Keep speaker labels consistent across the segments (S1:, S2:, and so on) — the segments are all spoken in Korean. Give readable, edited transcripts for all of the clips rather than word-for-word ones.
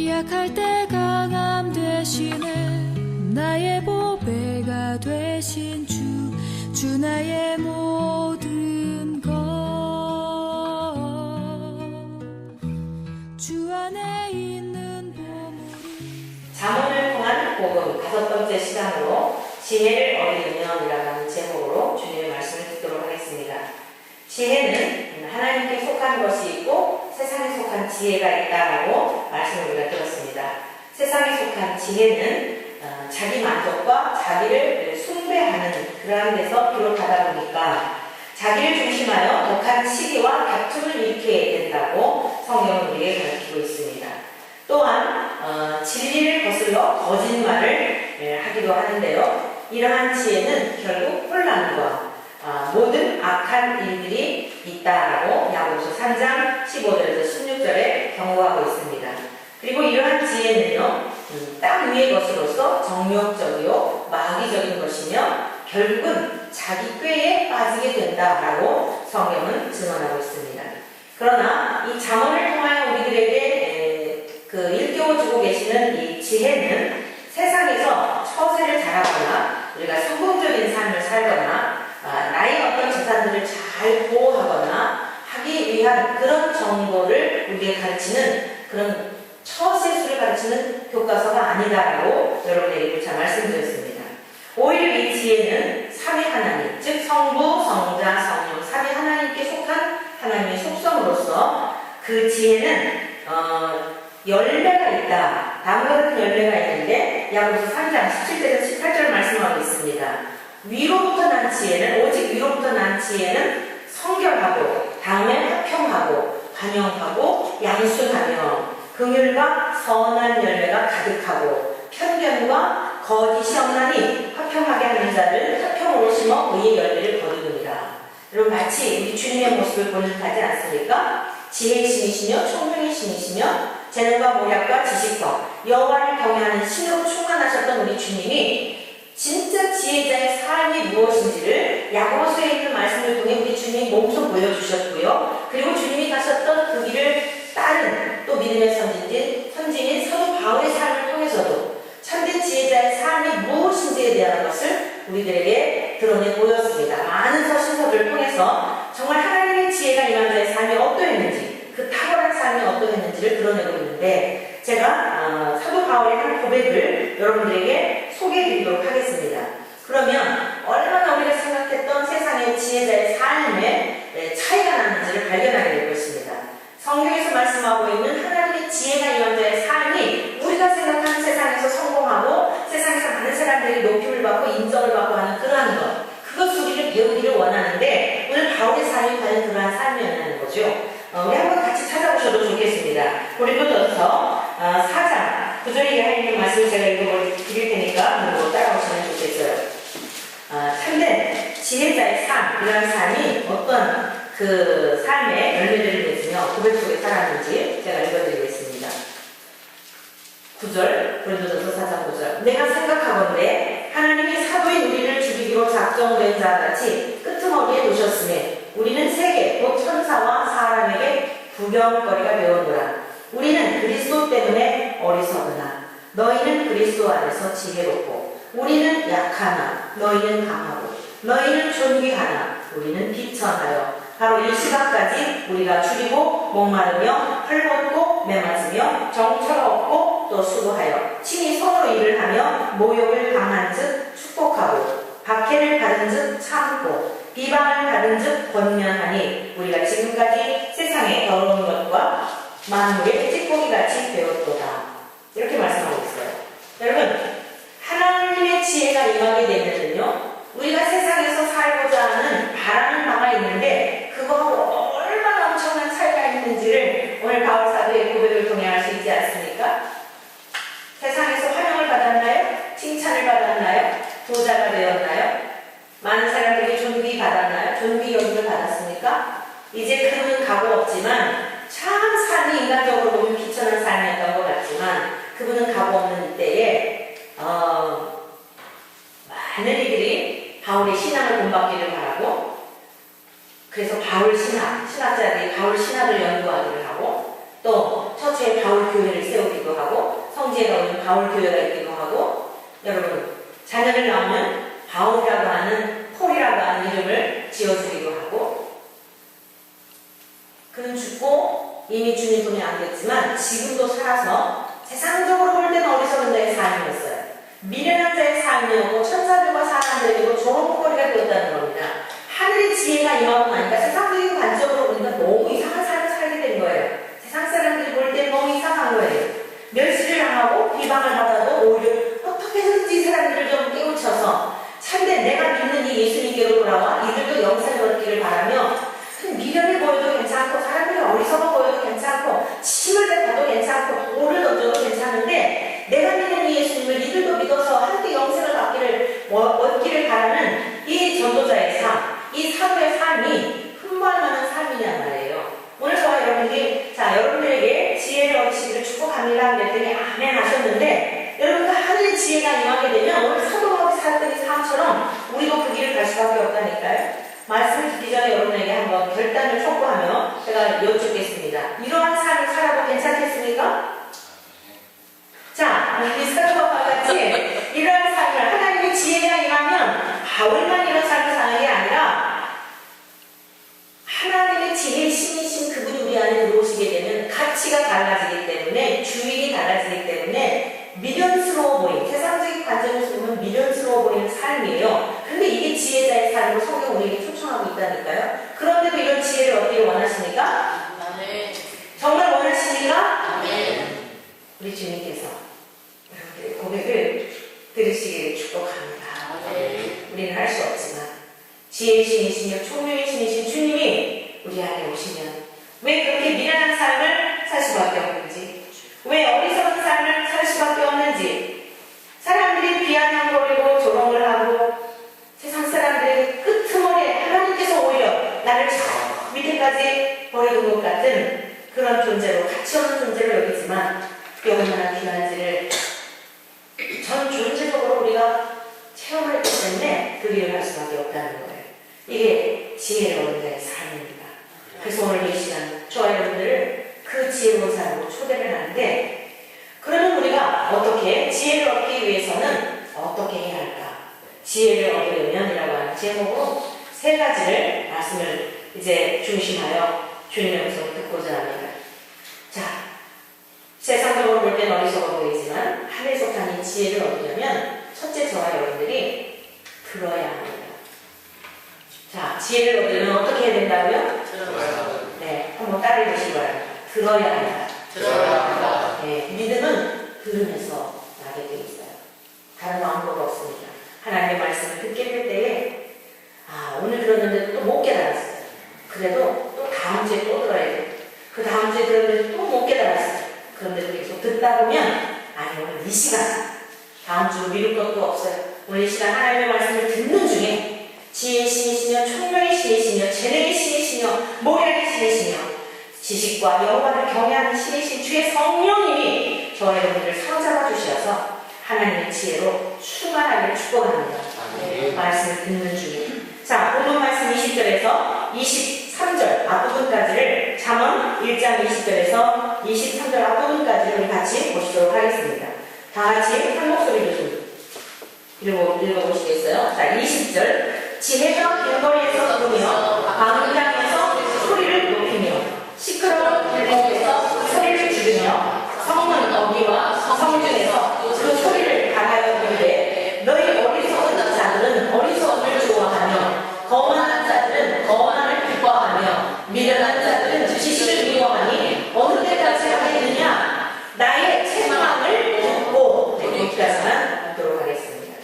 S1: 약할 때 강함 대신에 나의 보배가 되신 주 나의 모든 것 주 안에 있는 보물이.
S2: 잠언을 통한 복음 5번째 시간으로 지혜를 얻으면이라는 제목으로 주님의 말씀을 듣도록 하겠습니다. 지혜는 하나님께 속한 것이 있고 세상에 속한 지혜가 있다라고 말씀을 우리가 들었습니다. 세상에 속한 지혜는 자기 만족과 자기를 숭배하는 그러한 데서 비롯하다 보니까 자기를 중심하여 독한 시기와 다툼을 일으키게 된다고 성경은 우리에게 가르치고 있습니다. 또한 진리를 거슬러 거짓말을 하기도 하는데요. 이러한 지혜는 결국 혼란과 모든 악한 일들이 있다라고 야고보서 3장 15절에서 16절에 경고하고 있습니다. 그리고 이러한 지혜는요, 땅 위의 것으로서 정욕적이요 마귀적인 것이며 결국은 자기 꾀에 빠지게 된다라고 성경은 증언하고 있습니다. 그러나 이 잠언을 통하여 우리들에게 일깨워주고 계시는 이 지혜는 세상에서 처세를 잘하거나 우리가 성공적인 삶을 살거나 나의 어떤 재산들을 잘 보호하거나 하기 위한 그런 정보를 우리에게 가르치는 그런 처세술을 가르치는 교과서가 아니다라고 여러분에게 잘 말씀드렸습니다. 오히려 이 지혜는 삼위 하나님, 즉 성부, 성자, 성령, 삼위 하나님께 속한 하나님의 속성으로서 그 지혜는 열매가 있다. 다음과 같은 열매가 있는데 야고보서 3장 17절에서 18절 말씀하고 있습니다. 위로부터 난 지혜는 오직 위로부터 난 지혜는 성결하고 다음에 화평하고 관용하고 양순하며 긍휼과 선한 열매가 가득하고 편견과 거짓이 없나니 화평하게 하는 자를 화평으로 심어 의의 열매를 거두느니라. 여러분 마치 우리 주님의 모습을 보는 듯하지 않습니까? 지혜의 신이시며 총명의 신이시며 재능과 모략과 지식과 여호와를 경외하는 신으로 충만하셨던 우리 주님이 진짜 지혜자의 삶이 무엇인지를 야고보서에 있는 말씀을 통해 우리 주님이 몸소 보여주셨고요. 그리고 주님이 가셨던 그 길을 따른 또 믿음의 선진인 사도 바울의 삶을 통해서도 참된 지혜자의 삶이 무엇인지에 대한 것을 우리들에게 드러내 보였습니다. 많은 서신서들을 통해서 정말 하나님의 지혜가 임한 자의 삶이 어떠했는지 그 탁월한 삶이 어떠했는지를 드러내고 있는데 제가 사도 바울의 한 고백을 여러분들에게 소개해 드리도록 하겠습니다. 그러면 얼마나 우리가 생각했던 세상의 지혜자의 삶에 차이가 나는지를 발견하게 될 것입니다. 성경에서 말씀하고 있는 하나님의 지혜가 임한 자의 삶이 우리가 생각하는 세상에서 성공하고 세상에서 많은 사람들이 높임을 받고 인정을 받고 하는 그러한 것, 그것 우리를 배우기를 원하는데 오늘 바울의 삶이 과연 그러한 삶이었냐는 거죠. 우리 한번 같이 찾아보셔도 좋겠습니다. 고린도전서 4장 9절에 하나님의 말씀을 제가 읽어드릴 테니까 한번 따라오시면 좋겠어요. 참된 지혜자의 삶, 이런 삶이 어떤 그 삶의 열매들을 맺으며 고백 속에 살았는지 제가 읽어드리겠습니다. 9절, 고린도전서 4장 9절. 내가 생각하건대 하나님이 사도인 우리를 죽이기로 작정된 자같이 끄트머리에 두셨으며 우리는 세계 곧 천사와 사람에게 구경거리가 되었노라. 우리는 그리스도 때문에 어리석으나 너희는 그리스도 안에서 지혜롭고 우리는 약하나 너희는 강하고 너희는 존귀하나 우리는 비천하여 바로 이 시간까지 우리가 줄이고 목마르며 헐벗고 매맞으며 정처가 없고 또 수고하여 친히 서로 일을 하며 모욕을 당한즉 축복하고 박해를 받은즉 참고 비방을 받은즉 권면하니 우리가 지금까지 세상의 더러운 것과 만물의 찌꺼기같이 되었도다. 이렇게 말씀하고 있어요. 여러분, 하나님의 지혜가 임하게 되면은요, 우리가 세상에서 살고자 하는 바라는 바가 있는데 그거하고 얼마나 엄청난 차이가 있는지를 오늘 바울 사도의 고백을 통해 알 수 있지 않습니까? 세상에서 환영을 받았나요? 칭찬을 받았나요? 부자가 되었나요? 많은 사람들이 존귀 받았나요? 존귀 여김을 받았습니까? 이제 그분은 각오 없지만 참 삶이 인간적으로 보면 비천한 삶이었던 것 같지만 그분은 각오 없는 이때에 많은 이들이 바울의 신앙을 본받기를 바라고 그래서 바울 신학, 신학자들이 바울 신학을 연구하기를 하고 또 처처에 바울 교회를 세우기도 하고 성지에가 오는 바울교회가 있기도 하고, 여러분 자녀를 낳으면 바울이라고 하는 폴이라고 하는 이름을 지어주기도 하고, 그는 죽고 이미 주님 손에 안겼지만 지금도 살아서 세상적으로 볼 때는 어리석은 자의 삶이었어요. 미련한 자의 삶이었고 천사들과 사람들이고 조롱거리가 되었다는 겁니다. 하늘의 지혜가 임하고 나니까 세상적인 관점으로 보니까 너무 이상한 삶을 살게 된 거예요. 세상 사람들이 볼 때 너무 이상한 거예요. 멸시를 당하고 비방을 받아도 오히려 어떻게 해서든지 이 사람들을 좀 깨우쳐서 참된 내가 믿는 이 예수님께로 돌아와 이들도 영생을 얻기를 바라며, 미련해 보여도 괜찮고 사람들이 어리석어 보여도 괜찮고 침을 뱉어도 괜찮고 돌을 던져도 괜찮은데, 내가 믿는 이 예수님을 이들도 믿어서 함께 영생을 얻기를 바라는 이 전도자의 삶, 이 사도의 삶이 흠모할 만한 삶이냔 말이에요. 오늘 저와 여러분들이 여러분들에게 지혜를 얻으시기를 축복합니다 그랬더니 아멘 하셨는데, 여러분들 하늘의 지혜가 임하게 되면 오늘 사도 바울이 살았던 이 삶처럼 우리도 그 길을 갈 수밖에 없다니까요. 말씀을 듣기 전에 여러분에게 한번 결단을 촉구하며 제가 여쭙겠습니다. 이러한 삶을 살아도 괜찮겠습니까? 자, 우리 사도바울과 같이 이러한 삶을, 하나님의 지혜가 임하면 바울만 이런 삶을 사는 게 아니라 하나님의 지혜 신이신 그분이 우리 안에 들어오시게 되면 가치가 달라지기 때문에, 주인이 달라지기 때문에 미련스러워 보이는, 세상적인 관점에서 보면 미련스러워 보이는 삶이에요. 근데 이게 지혜자의 삶으로 성경 우리에게 초청하고 있다니까요. 그런데도 이런 지혜를 얻기를 원하십니까?
S3: 네.
S2: 정말 원하십니까?
S3: 네.
S2: 우리 주님께서 여러분들의 고백을 들으시기를 축복합니다.
S3: 네.
S2: 우리는 할 수 없지만 지혜의 신이시며 총명의 신이신 주님이 우리 안에 오시면 왜 그렇게 미련한 삶을 살 수밖에 없는지, 왜 어리석은 삶을 살 수밖에 없는지, 사람들이 비아냥거리고 조롱을 하고 세상 사람들이 끄트머리에 하나님께서 오히려 나를 저 밑에까지 버려둔 것 같은 그런 존재로, 가치 없는 존재로 여기지만 얼마나 귀한지를 전 존재적으로 우리가 체험을 했기 때문에 그 일을 할 수밖에 없다는 거예요. 이게 지혜를 얻는 자의 삶입니다. 그래서 오늘 이 시간 저와 여러분들을 그 지혜로운 삶으로 초대를 하는데, 그러면 우리가 어떻게 지혜를 얻기 위해서는 어떻게 해야 할까? 지혜를 얻으려면이라고 하는 제목으로 세 가지를 말씀을 이제 중심하여 주님의 음성을 듣고자 합니다. 자, 세상적으로 볼 때는 어리석어 보이지만 하늘에 속한 이 지혜를 얻으려면 첫째, 저와 여러분들이 들어야 합니다. 자, 지혜를 얻으려면 어떻게 해야 된다고요? 네, 한번 따라해 보시기 바랍니다. 들어야 한다. 네, 믿음은 들으면서 나게 되어 있어요. 다른 방법 없습니다. 하나님의 말씀을 듣게 될 때에 오늘 들었는데 또 못 깨달았어요. 그래도 또 다음 주에 또 들어야 돼요. 그 다음 주에 들었는데 또 못 깨달았어요. 그런데도 계속 듣다 보면 오늘 이 시간, 다음 주 미룰 것도 없어요. 오늘 이 시간 하나님의 말씀을 듣는 중에 지혜의 신이시며 총명의 신이시며 재능의 신이시며 모략의 신이시며 지식과 여호와를 경외하는 신이신 주의 성령님이 저와 여러분들을 사로잡아 주셔서 하나님의 지혜로 충만하기를 축복합니다. 말씀을 듣는 중에. 자, 본문 말씀 20절에서 23절 앞부분까지를, 잠언 1장 20절에서 23절 앞부분까지를 우리 같이 보시도록 하겠습니다. 다 같이 한 목소리로 좀 읽어보시겠어요? 자, 20절. 지혜가 길거리에서 부르며 광장에서 소리를 높이며 시끄러운 길목에서 소리를 지르며 성문 어귀와 성중에서 그 소리를 달하여 부르되, 너희 어리석은 자들은 어리석음을 좋아하며 거만한 자들은 거만을 기뻐하며 미련한 자들은 지식을 미워하니 어느 때까지 하겠느냐? 나의 책망을 듣고. 여기까지만 하도록 하겠습니다.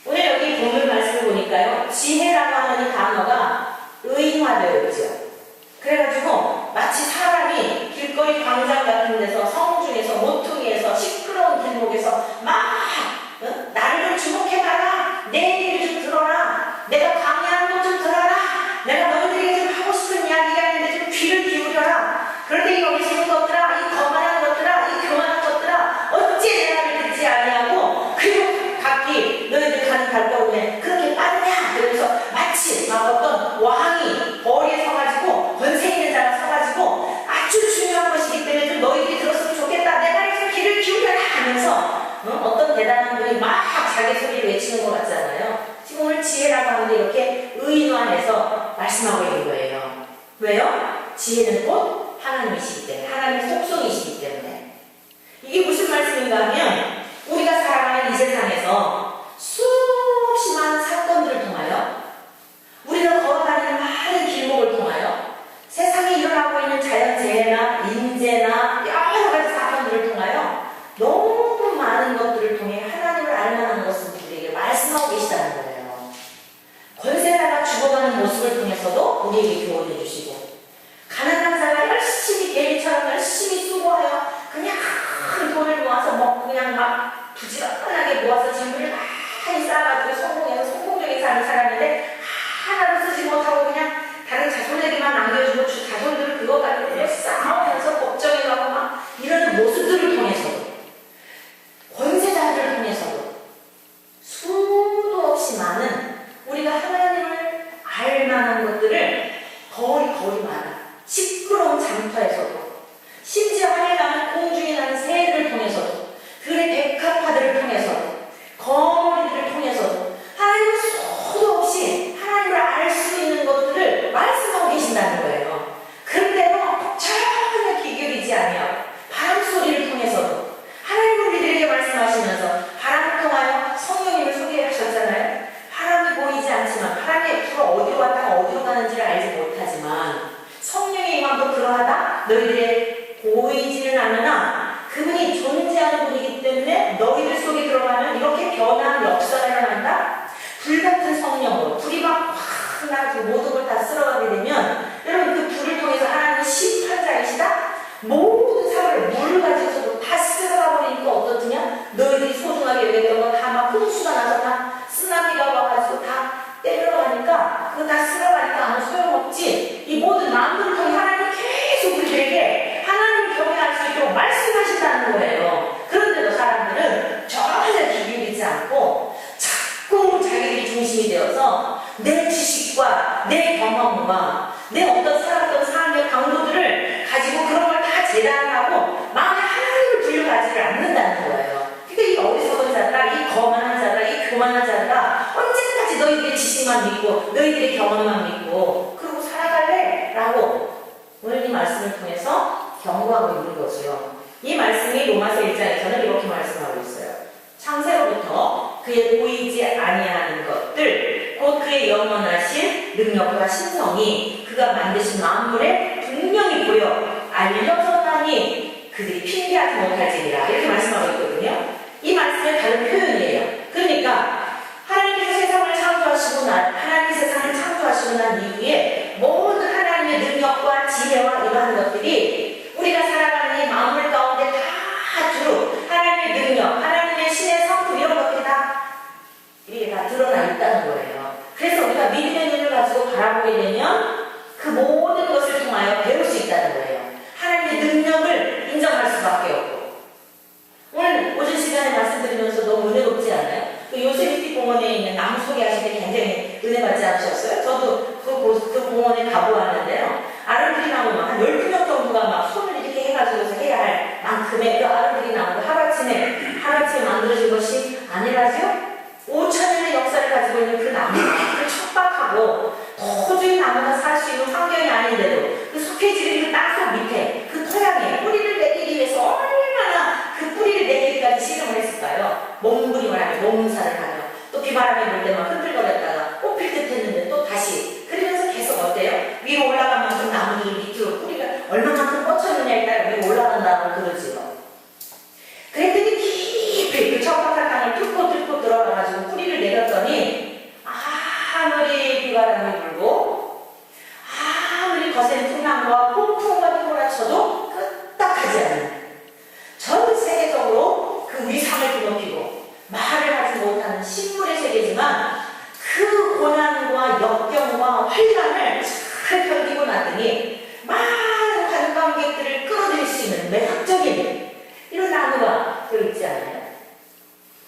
S2: 오늘 여기 본문 말씀을 보니까요, 지혜라고 하는 이 단어가 의인화되어 있죠. 그래가지고 마치 사람이 길거리 광장 같은 데서, 성중에서, 모퉁이에서, 시끄러운 길목에서 막 나를 좀 주목해봐라, 내 얘기를 좀 들어라, 내가 강의하는 것 좀 들어라, 내가 너희들에게 좀 하고 싶은 이야기가 있는데 좀 귀를 기울여라. 그런데 이 어리석은 것들아, 이 거만한 것들아, 이 교만한 것들아, 어찌 내 말을 듣지 아니하고 그리고 각기 너희들 가는 발가운데 그렇게 빠르냐? 그러면서 마치 막 어떤 왕이 거리에 서가지고, 권세 있는 자가 서가지고 아주 중요한 것이기 때문에 좀 너희들이 들었으면 좋겠다, 내 말에 좀 귀를 자기 소리를 외치는 것 같잖아요. 지금 오늘 지혜라고 하는데 이렇게 의인화해서 말씀하고 있는 거예요. 왜요? 지혜는 곧 하나님이시기 때문에, 하나님의 속성이시기 때문에. 이게 무슨 말씀인가 하면 우리가 살아가는 이 세상에서 수없이 많은 사건들을 통하여, 우리가 걸어다니는 많은 길목을 통하여, 세상에 일어나고 있는 자연재해나 인재나 여러 가지 사건들을 통하여 너무 많은 것들을 통해 하나님을 알만한 것을 우리에게 말씀하고 계시다는 거예요. 권세자가 죽어가는 모습을 통해서도 우리에게 교훈해 주시고, 가난한 자가 열심히 개미처럼 열심히 수고하여 그냥 돈을 모아서 그냥 막 부지런하게 모아서 재물을 많이 쌓아가지고 성공해서 성공적인 삶을 살았는데 하나도 쓰지 못하고 그냥 다른 자손에게만 남겨주고 자손들은 그것 가지고 싸우면서 걱정해가고 막 이런 모습들을 통해서도, 권세자들을 통해서도 수도 없이 많은 우리가 하나님을 알만한 것들을 거리마다 시끄러운 장터에서도, 심지어 하늘나는 공중에 나는 새들을 통해서도, 들의 백합화들을 통해서도, 거머리들을 통해서도 하나님은 수도 없이 하나님을 알 수 있는 것들을 말씀하고 계신다는 거예요. 그런데도 전혀 기울이지 아니하고 바람 소리를 통해서도 하나님은 우리들에게 말씀하시면서 바람을 통하여 성령님을 소개하셨잖아요. 바람이 보이지 않지만, 바람이 불어 어디로 갔다가 어디로 가는지를 알지 못하지만 성령의 임함도 그러하다. 너희들의 보이지는 않으나 그분이 존재하는 분이기 때문에 너희들 속에 들어가면 이렇게 변화한 역사가 일어난다. 불같은 성령으로 불이 막 확 나가지고 모든 걸 다 쓸어가게 되면, 여러분 그 불을 통해서 하나님은 심판자이시다. 모든 사람을 물 가지고서도 다 쓸어가 버리니까 어떻느냐? 너희들이 소중하게 여겼던 거 다 막 홍수가 나서 다 쓰나미가 와가지고 다 때려가니까 그거 다 쓸어가니까 아무 소용없지. 이 모든 만물을 통해 하나님이 계속 우리들에게 하나님을 경외할 수 있도록 말씀하신다는 거예요. 그런데도 사람들은 전혀 귀 기울이지 않고 자꾸 자기들이 중심이 되어서 내 지식과 내 경험과 내 어떤 살았던 삶의 강도들을 가지고 그런 걸 다 재단하고 마음에 하나님을 불려가지를 않는다는 거예요. 그러니까 이 어리석은 자들아, 이 거만한 자들아, 이 교만한 자들아, 언제까지 너희들의 지식만 믿고 너희들의 경험만 믿고 그러고 살아갈래? 라고 오늘 이 말씀을 통해서 경고하고 있는 거지요. 이 말씀이 로마서 1장에서는 이렇게 말씀하고 있어요. 창세로부터 그의 보이지 아니하는 것들, 곧 그의 영원하신 능력과 신성이 그가 만드신 만물에 분명히 보여 알려졌다니 그들이 핑계하지 못할지니라, 이렇게 말씀하고 있거든요. 이 말씀의 다른 표현이에요. 그러니까 하나님께서 세상을 창조하시고 하나님이 세상을 창조하시고 난 이후에 모든 하나님의 능력과 지혜와 이러한 것들이 우리가 살아가는 이 만물 가운데 다 두루 하나님의 능력, 하나님의 신의 성품, 이런 것들이 이게 다 드러나 있다는 거예요. 그래서 우리가 믿음의 눈을 가지고 바라보게 되면 그 모든 것을 통하여 배울 수 있다는 거예요. 하나님의 능력을 인정할 수밖에 없고. 오늘 오전 시간에 말씀드리면서 너무 은혜롭지 않아요? 그 요세미티 공원에 있는 나무 소개하실 때 굉장히 은혜 받지 않으셨어요? 저도 그 공원에 가보았는데요. 아름드리 나무만 한 12명 정도가 막 손을 이렇게 해가지고 해야 할 만큼의 그 아름드리 나무가 하루아침에 만들어진 것이 아니라죠? 5,000년의 역사를 가지고 있는 그 나무, 그 척박하고 도저히 나무가 살 수 있는 환경이 아닌데도 그 석회지를 그 땅속 밑에 그 토양에 뿌리를 내리기 위해서 얼마나 그 뿌리를 내리기까지 시름을 했을까요? 몸부림을 하며 몸살을 하며 또 비바람이 불 때만 흔들거렸다가 뽑힐 듯 했는데 또 다시, 그러면서 계속 어때요? 위로 올라간 만큼 나무들 밑으로 뿌리가 얼마만큼 뻗쳤느냐에 따라 위로 올라간다고 그러지요. 그랬더니 깊이 그 척박한 땅을 뚫고 들어가가지고 뿌리를 내렸더니 아무리 비바람이 불고 아무리 거센 풍랑과 폭풍과 휘몰아쳐도 끄떡하지 않는, 전 세계적으로 그 위상을 드높이고 말을 하지 못하는 식물의 세계지만 그 고난과 역경과 환란을 잘 견디고 나더니 많은 관광객들을 끌어들일 수 있는 매력적인 이런 나무가 있지 않아요?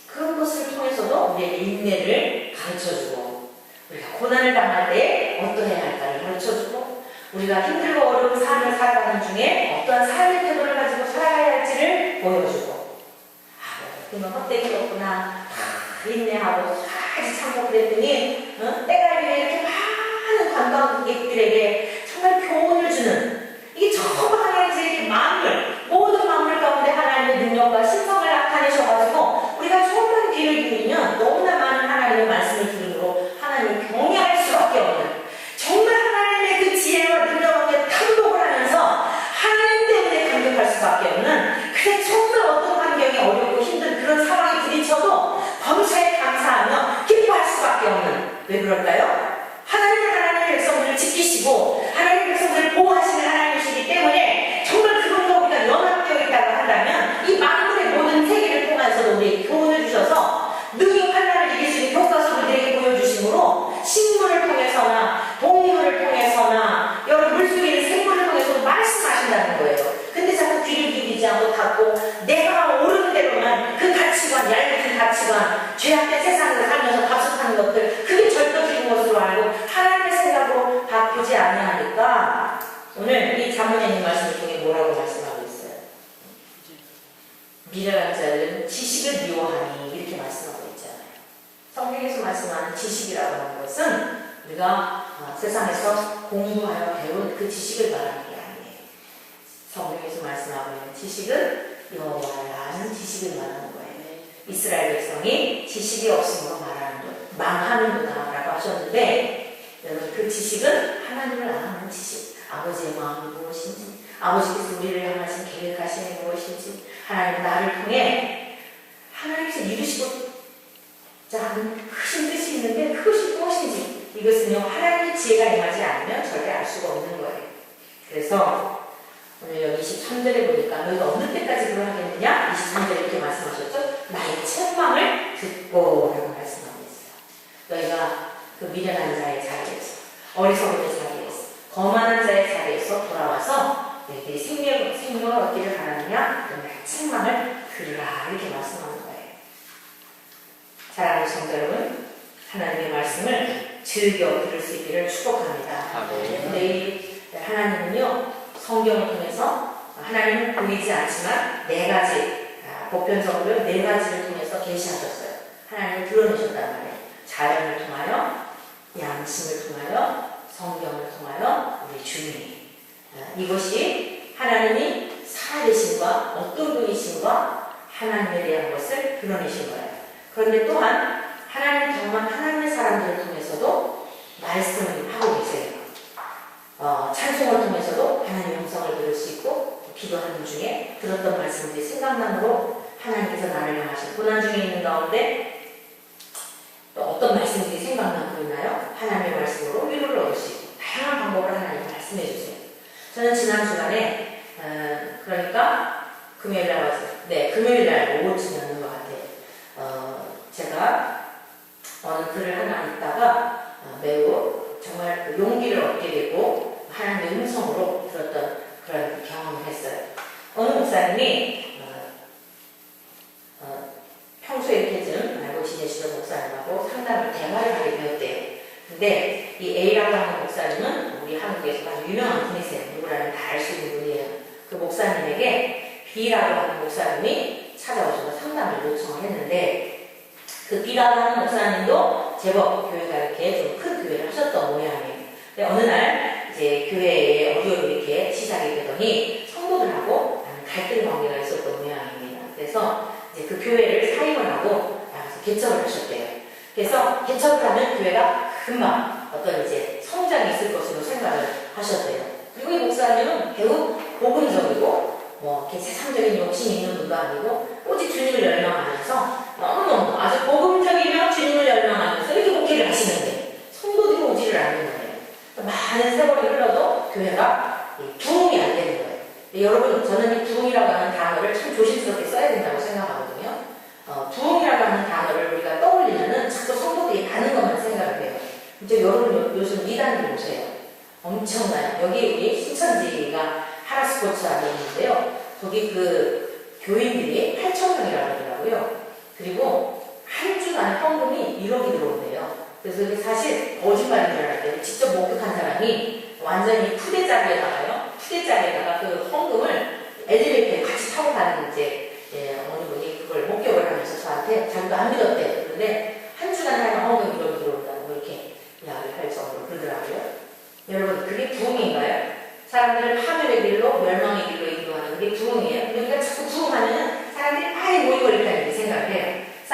S2: 그런 것을 통해서도 우리에게 인내를 가르쳐주고, 우리가 고난을 당할 때 어떠해야 할까를 가르쳐주고, 우리가 힘들고 어려운 삶을 살아가는 중에 어떠한 삶의 태도를 가지고 살아가야 할지를 보여주고, 그건 헛되기였구나, 인내하고 아주 참고 그랬더니 때가 이렇게 많은 관광객들에게 정말 교훈을 주는 이게 전부 하나님께서 이렇게 모든 만물 가운데 하나님의 능력과 신성을 나타내셔가지고 우리가 조금만 귀를 기울이면 너무나 많은 하나님의 말씀을 들으므로 하나님을 경외할 수밖에 없는 정말 하나님의 그 지혜와 능력에 탐복을 하면서 하나님 때문에 감격할 수밖에 없는 그래 정말 어떤 환경이 어렵고 힘든 그런 상황에 부딪혀도 범사에 감사하며 기뻐할 수밖에 없는 왜 그럴까요? 하나님의 백성들을 지키시고 하나님의 백성들을 보호하시는 하나님이시기 때문에 정말 그분과 우리가 연합되어 있다고 한다면 이 만물의 모든 세계를 통해서도 우리에게 교훈을 주셔서 능히 환난을 이길 수 있는 교과서를 우리에게 보여주심으로 식물을 통해서나 동물을 통해서나 여러 물속에 있는 생물을 통해서도 말씀하신다는 거예요. 근데 자꾸 귀를 기울이지 않고 닫고 내가 옳은 대로만 그 가치관, 얄궂은 가치관, 죄악된 세상을 살면서 답습하는 것들 그게 절도적인 것으로 알고 하나님의 생각으로 바꾸지 아니하니까 오늘 이 잠언에 있는 말씀을 통해 뭐라고 말씀하고 있어요? 미련한 자들은 지식을 미워하니 이렇게 말씀하고 있잖아요. 성경에서 말씀하는 지식이라고 하는 것은 우리가 세상에서 공부하여 배운 그 지식을 말하는 게 아니에요. 성경에서 말씀하고 있는 지식은 여호와를 아는 지식을 말하는 거예요. 이스라엘 백성이 지식이 없음으로 망하는구나 라고 하셨는데 여러분 그 지식은 하나님을 아는 지식, 아버지의 마음이 무엇인지, 아버지께서 우리를 향하신 계획하시는 무엇인지, 하나님 나를 통해 하나님께서 이루시고자 하는 크신 뜻이 있는데 그것이 무엇인지 이것은요 하나님의 지혜가 임하지 않으면 절대 알 수가 없는 거예요. 그래서 오늘 여기 23절에 보니까 너희가 어느 때까지 그걸 하겠느냐? 23절에 이렇게 말씀하셨죠? 나의 책망을 듣고 라고 말씀하고 있어요. 너희가 그 미련한 자의 자리에서 어리석은 자리에서 거만한 자의 자리에서 돌아와서 너희들이 생명을 얻기를 바라느냐? 그럼 나의 책망을 들으라 이렇게 말씀하는 거예요. 사랑하는 성도 여러분, 하나님의 말씀을 즐겨 들을 수 있기를 축복합니다. 근데 하나님은요 성경을 통해서 하나님은 보이지 않지만 네 가지 보편적으로 네 가지를 통해서 계시하셨어요. 하나님을 드러내셨단 말이에요. 자연을 통하여, 양심을 통하여, 성경을 통하여 우리 주님이 이것이 하나님이 살아계신과 어떤 분이신과 하나님에 대한 것을 드러내신 거예요. 그런데 또한 하나님 경험한 하나님의 사람들을 통해서도 말씀을 하고 계세요. 찬송을 통해서도 하나님의 음성을 들을 수 있고 기도하는 중에 들었던 말씀들이 생각나므로 하나님께서 나를 향하신 고난 중에 있는 가운데 또 어떤 말씀들이 생각나고 있나요? 하나님의 말씀으로 위로를 얻을 수 있고 다양한 방법을 하나님 말씀해 주세요. 저는 지난 주간에 그러니까 금요일날 오후쯤이었는 것 같아요. 제가 어느 글을 하나 읽다가 매우 정말 용기를 얻게 되고 하나님의 음성으로 들었던 그런 경험을 했어요. 어느 목사님이 평소에 이렇게 좀 알고 지내시던 목사님하고 상담을 대화를 하게 되었대요. 근데 이 A라고 하는 목사님은 우리 한국에서 아주 유명한 분이세요. 누구라면 다 알 수 있는 분이에요. 그 목사님에게 B라고 하는 목사님이 찾아오셔서 상담을 요청을 했는데 그 B라고 하는 목사님도 제법 교회가 이렇게 좀 큰 교회를 하셨던 모양이에요. 근데 어느 날 이제 교회에 어려움이 이렇게 시작이 되더니 성도들하고 갈등 관계가 있었던 모양입니다. 그래서 이제 그 교회를 사임을 하고 나가서 개척을 하셨대요. 그래서 개척을 하면 교회가 금방 어떤 이제 성장이 있을 것으로 생각을 하셨대요. 그리고 이 목사님은 매우 복음적이고 이렇게 세상적인 욕심이 있는 분도 아니고 오직 주님을 열망하면서 너무너무 아주 복음적이며 주님을 열망하면서 이렇게 목회를 하시는데 성도들이 오지를 않는 거예요. 많은 세월이 흘러도 교회가 부흥이 안 되는 거예요. 여러분 저는 이 부흥이라고 하는 단어를 참 조심스럽게 써야 된다고 생각하거든요. 부흥이라고 하는 단어를 우리가 떠올리면은 자꾸 성도들이 가는 것만 생각을 해요. 이제 여러분 요즘 이단들 보세요. 엄청나요. 여기 우리 신천지가 하라스포츠 안에 있는데요. 거기 그 교인들이 8,000명이라고 하더라고요. 그리고 한 주간에 헌금이 1억이 들어온대요. 그래서 이게 사실 거짓말인 줄 알았대요. 직접 목격한 사람이 완전히 푸대짜리에다가요. 푸대짜리에다가 그 헌금을 엘리베이터에 같이 타고 가는 이제 어느 분이 그걸 목격을 하면서 저한테 자기도 안 믿었대요. 그런데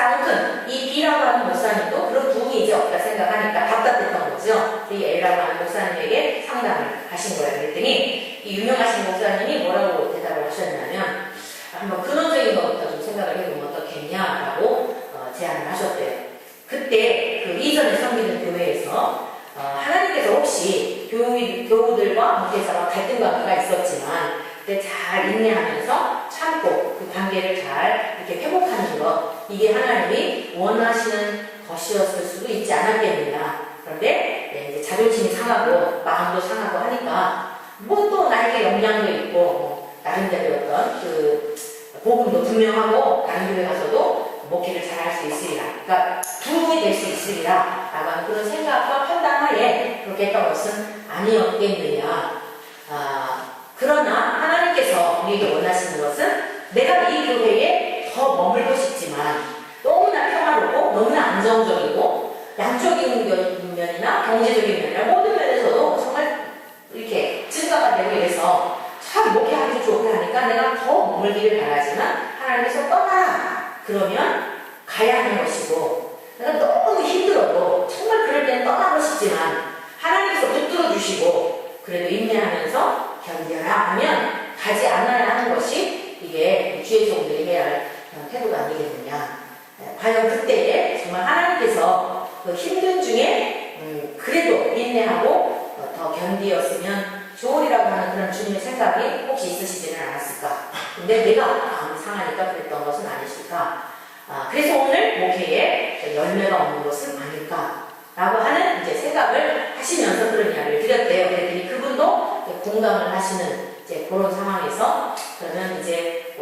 S2: 가장 큰 이 B라고 하는 목사님도 그런 부흥이 이제 없다 생각하니까 답답했던 거죠. 이 L라고 하는 목사님에게 상담을 하신 거예요. 그랬더니 이 유명하신 목사님이 뭐라고 대답을 하셨냐면 한번 근원적인 것부터 좀 생각을 해보면 어떻겠냐라고 제안을 하셨대요. 그때 그 이전에 섬기는 교회에서 하나님께서 혹시 교우들과 목회자와 갈등 관계가 있었지만 그때 잘 인내하면서 참고 그 관계를 잘 이렇게 회복하는 것, 이게 하나님이 원하시는 것이었을 수도 있지 않았겠느냐. 그런데 이제 자존심이 상하고 마음도 상하고 하니까 뭐 또 나에게 역량도 있고 나름대로 어떤 그 복음도 분명하고 다른 교회 가서도 목회를 잘 할 수 있으리라. 그러니까 부흥이 될 수 있으리라. 라고 하는 그런 생각과 판단하에 그렇게 했던 것은 아니었겠느냐. 그러나 하나님께서 우리에게 원하시는 것은 내가 이 교회에 더 머물고 싶지만 너무나 평화롭고 너무나 안정적이고 양적인 면이나 경제적인 면이나 모든 면에서도 정말 이렇게 증가가 되고 이래서 참 목회하기도 좋고 하니까 내가 더 머물기를 바라지만 하나님께서 떠나라. 그러면 가야 하는 것이고 내가 너무 힘들어도 정말 그럴 때는 떠나고 싶지만 하나님께서 붙들어 주시고 그래도 인내하면서 견뎌라 하면 가지 않아야 하는 것이 이게 주의 종들이 해야 할 태도가 아니겠느냐. 과연 그때에 정말 하나님께서 그 힘든 중에 그래도 인내하고 더 견디었으면 좋으리라고 하는 그런 주님의 생각이 혹시 있으시지는 않았을까. 근데 내가 마음이 상하니까 그랬던 것은 아니실까. 그래서 오늘 목회에 열매가 없는 것은 아닐까라고 하는 이제 생각을 하시면서 그런 이야기를 드렸대요. 그랬더니 그분도 공감을 하시는 이제 그런 상황에서 그러면 이제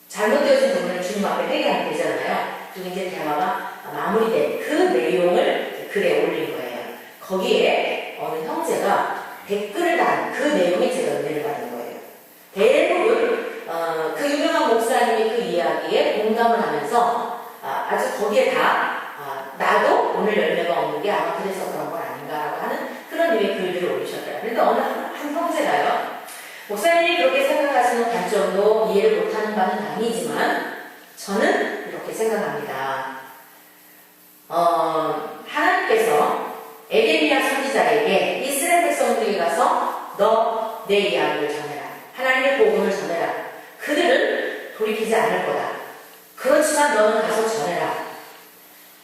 S2: 잘못되어진 부분을 주님 앞에 회개하면 되잖아요. 그리고 이제 대화가 마무리된 그 내용을 글에 올린 거예요. 거기에 어느 형제가 댓글을 단 그 내용에 제가 은혜를 받은 거예요. 대부분 그 유명한 목사님의 그 이야기에 공감을 하면서 아주 거기에 다 나도 오늘 열매가 없는 게 아마 그래서 그런 건 아닌가라고 하는 그런 류의 글들을 올리셨더라고요. 그런데 어느 한 형제가요. 목사님이 그렇게 생각하시는 관점도 이해를 못하는 바는 아니지만 저는 이렇게 생각합니다. 하나님께서 에레미야 선지자에게 이스라엘 백성들에게 가서 너 내 이야기를 전해라. 하나님의 복음을 전해라. 그들은 돌이키지 않을 거다. 그렇지만 너는 가서 전해라.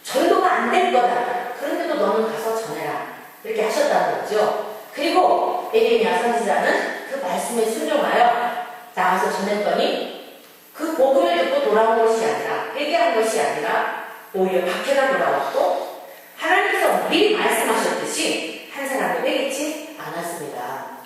S2: 전도가 안 될 거다. 그런데도 너는 가서 전해라. 이렇게 하셨다는 거죠. 그리고 에레미야 선지자는 그 말씀에 순종하여 나가서 전했더니 그 복음을 듣고 돌아온 것이 아니라 회개한 것이 아니라 오히려 박해가 돌아왔고 하나님께서 미리 말씀하셨듯이 한 사람도 회개치 않았습니다.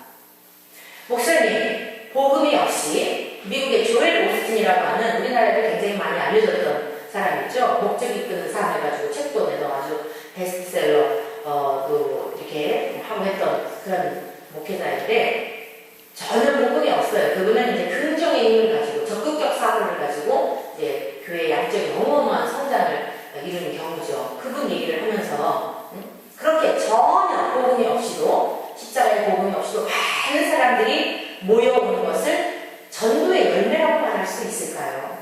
S2: 목사님, 복음이 역시 미국의 조엘 오스틴이라고 하는 우리나라에도 굉장히 많이 알려졌던 사람이죠. 목적 이끄는 삶 해가지고 책도 내서 아주 베스트셀러도 이렇게 하고 했던 그런 목회자인데 전혀 복음이 없어요. 그분은 이제 긍정의 힘을 가지고 적극적 사고를 가지고 이제 교회의 양적인 어마어마한 성장을 이루는 경우죠. 그분 얘기를 하면서 그렇게 전혀 복음이 없이도 십자가의 복음이 없이도 많은 사람들이 모여오는 것을 전도의 열매라고 말할 수 있을까요?